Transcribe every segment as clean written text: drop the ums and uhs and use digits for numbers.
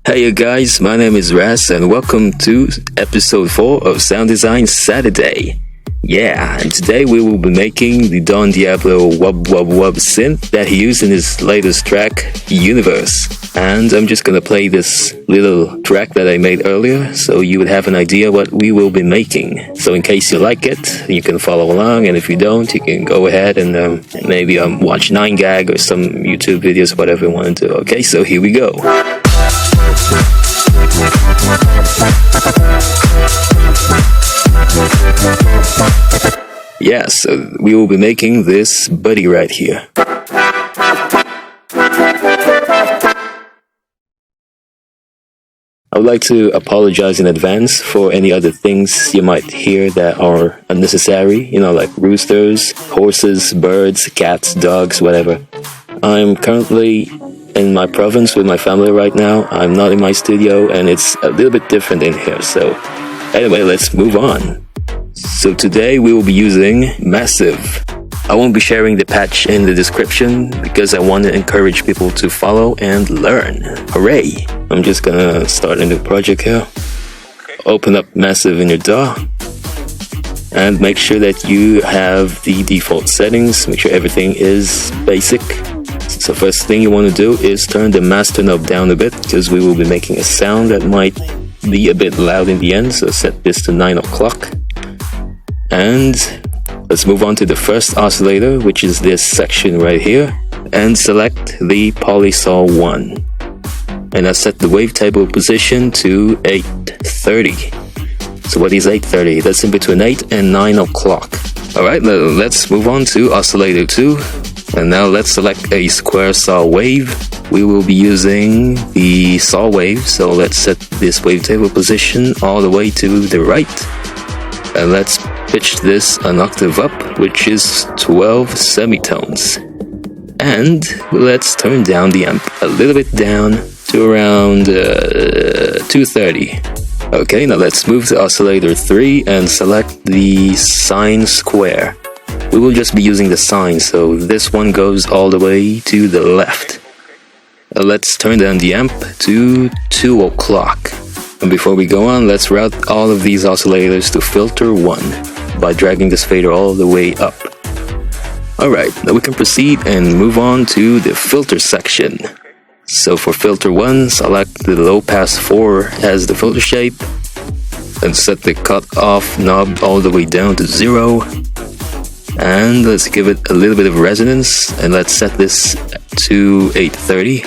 Hey you guys, my name is Ras and welcome to episode 4 of Sound Design Saturday. Yeah, and today we will be making the Diablo Wobble synth that he used in his latest track, Universe. And I'm just gonna play this little track that I made earlier so you would have an idea what we will be making. So in case you like it, you can follow along, and if you don't, you can go ahead and maybe watch 9gag or some YouTube videos, whatever you want to do. Okay, so here we go. Yeah, so we will be making this buddy right here. I would like to apologize in advance for any other things you might hear that are unnecessary, like roosters, horses, birds, cats, dogs, whatever. I'm currently in my province with my family right now. I'm not in my studio and it's a little bit different in here. So anyway, let's move on. So today we will be using Massive. I won't be sharing the patch in the description because I want to encourage people to follow and learn. Hooray! I'm just gonna start a new project here. Open up Massive in your DAW and make sure that you have the default settings. Make sure everything is basic. So first thing you want to do is turn the master knob down a bit because we will be making a sound that might be a bit loud in the end. So set this to 9 o'clock. And let's move on to the first oscillator, which is this section right here, and select the Polysaw 1. And I set the wavetable position to 830. So what is 830? That's in between 8 and 9 o'clock. Alright, let's move on to oscillator 2. And now let's select a square saw wave. We will be using the saw wave, so let's set this wavetable position all the way to the right. And let's pitch this an octave up, which is 12 semitones. And let's turn down the amp a little bit down to around 230. Okay, now let's move to oscillator 3 and select the sine square. We will just be using the sine, so this one goes all the way to the left. Let's turn down the amp to 2 o'clock. And before we go on, let's route all of these oscillators to filter 1 by dragging this fader all the way up. Alright, now we can proceed and move on to the filter section. So for filter 1, select the low pass 4 as the filter shape and set the cut-off knob all the way down to 0. And let's give it a little bit of resonance, and let's set this to 830.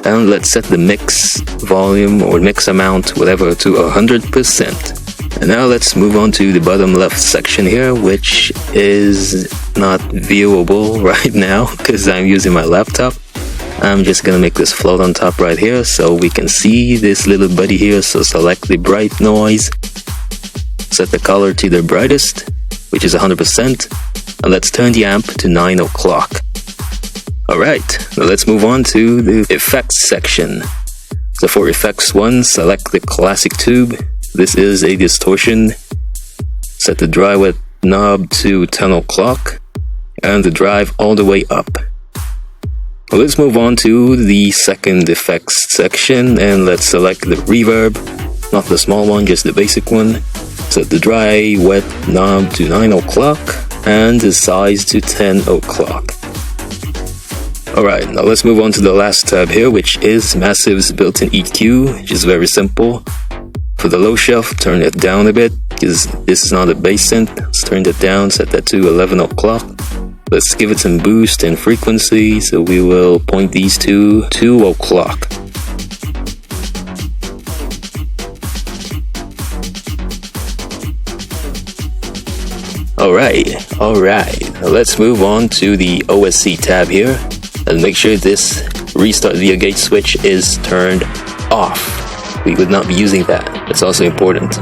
And let's set the mix volume or mix amount, whatever, to 100%. And now let's move on to the bottom left section here, which is not viewable right now because I'm using my laptop. I'm just gonna make this float on top right here so we can see this little buddy here. So select the bright noise, set the color to the brightest, which is 100%, and let's turn the amp to 9 o'clock. Alright, now let's move on to the effects section. So for effects 1, select the classic tube. This is a distortion. Set the dry wet knob to 10 o'clock and the drive all the way up. Now let's move on to the second effects section and let's select the reverb, not the small one, just the basic one. Set the dry wet knob to 9 o'clock and the size to 10 o'clock. Alright, now let's move on to the last tab here, which is Massive's built-in EQ, which is very simple. For the low shelf, turn it down a bit, because this is not a bass synth. Let's turn that down, set that to 11 o'clock. Let's give it some boost and frequency, so we will point these to 2 o'clock. Alright, now let's move on to the OSC tab here. And make sure this restart via gate switch is turned off. We would not be using that. It's also important.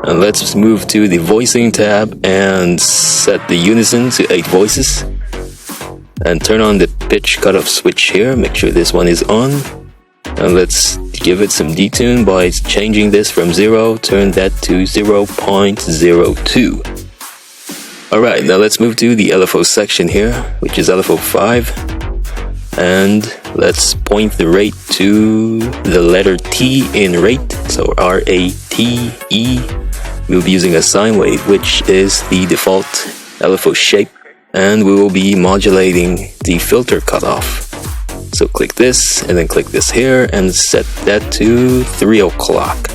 And let's move to the voicing tab and set the unison to 8 voices. And turn on the pitch cutoff switch here. Make sure this one is on. And let's give it some detune by changing this from 0, turn that to 0.02. Alright, now let's move to the LFO section here, which is LFO 5. And let's point the rate to the letter T in rate, so R-A-T-E. We'll be using a sine wave, which is the default LFO shape, and we will be modulating the filter cutoff. So click this, and then click this here, and set that to 3 o'clock.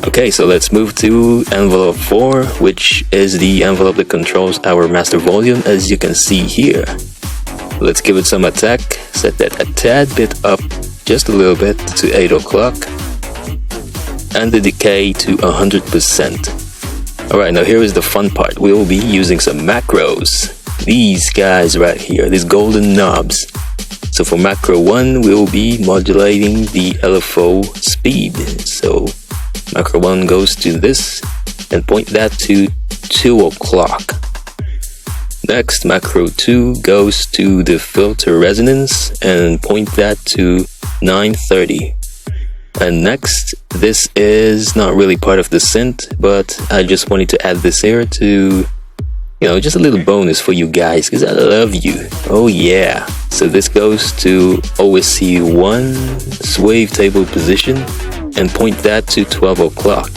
Okay, so let's move to envelope 4, which is the envelope that controls our master volume, as you can see here. Let's give it some attack, set that a tad bit up, just a little bit, to 8 o'clock, and the decay to 100%. Alright, now here is the fun part. We will be using some macros. These guys right here, these golden knobs. So for macro 1, we will be modulating the LFO speed. So macro 1 goes to this, and point that to 2 o'clock. Next, macro 2 goes to the filter resonance, and point that to 9:30. And next, this is not really part of the synth, but I just wanted to add this here to, just a little bonus for you guys, because I love you. Oh yeah. So this goes to OSC 1 wave table position, and point that to 12 o'clock.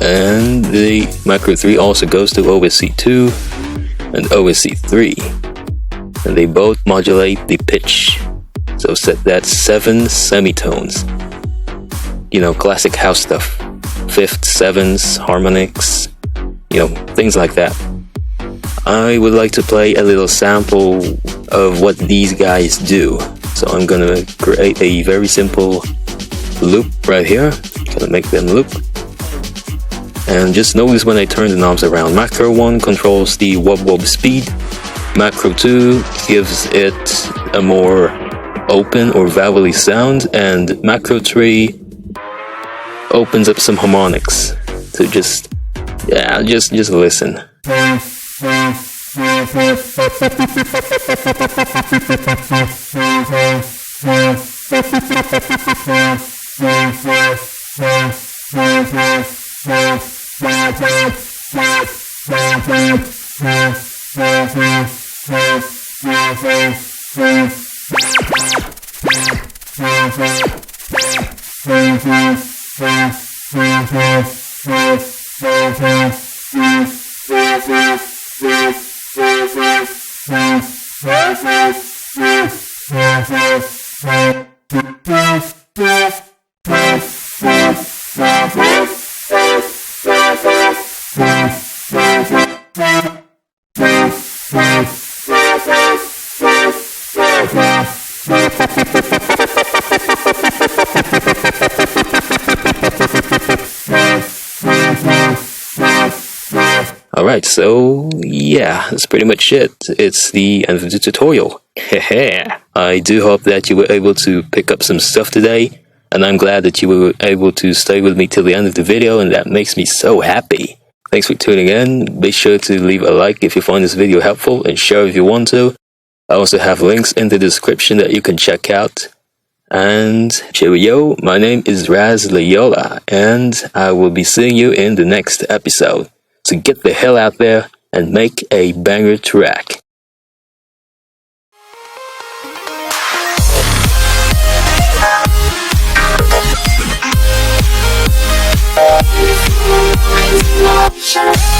And the macro 3 also goes to OSC 2 and OSC 3. And they both modulate the pitch. So set that 7 semitones. Classic house stuff. Fifths, sevenths, harmonics, things like that. I would like to play a little sample of what these guys do. So I'm gonna create a very simple loop right here. Gonna make them loop. And just notice when I turn the knobs around. Macro 1 controls the wobble speed. Macro 2 gives it a more open or vowely sound, and macro 3 opens up some harmonics. So just listen. Alright, so yeah, that's pretty much it. It's the end of the tutorial. I do hope that you were able to pick up some stuff today, and I'm glad that you were able to stay with me till the end of the video, and that makes me so happy. Thanks for tuning in. Be sure to leave a like if you find this video helpful, and share if you want to. I also have links in the description that you can check out. And cheerio, my name is Raz Loyola, and I will be seeing you in the next episode. So get the hell out there and make a banger track. Dontcha.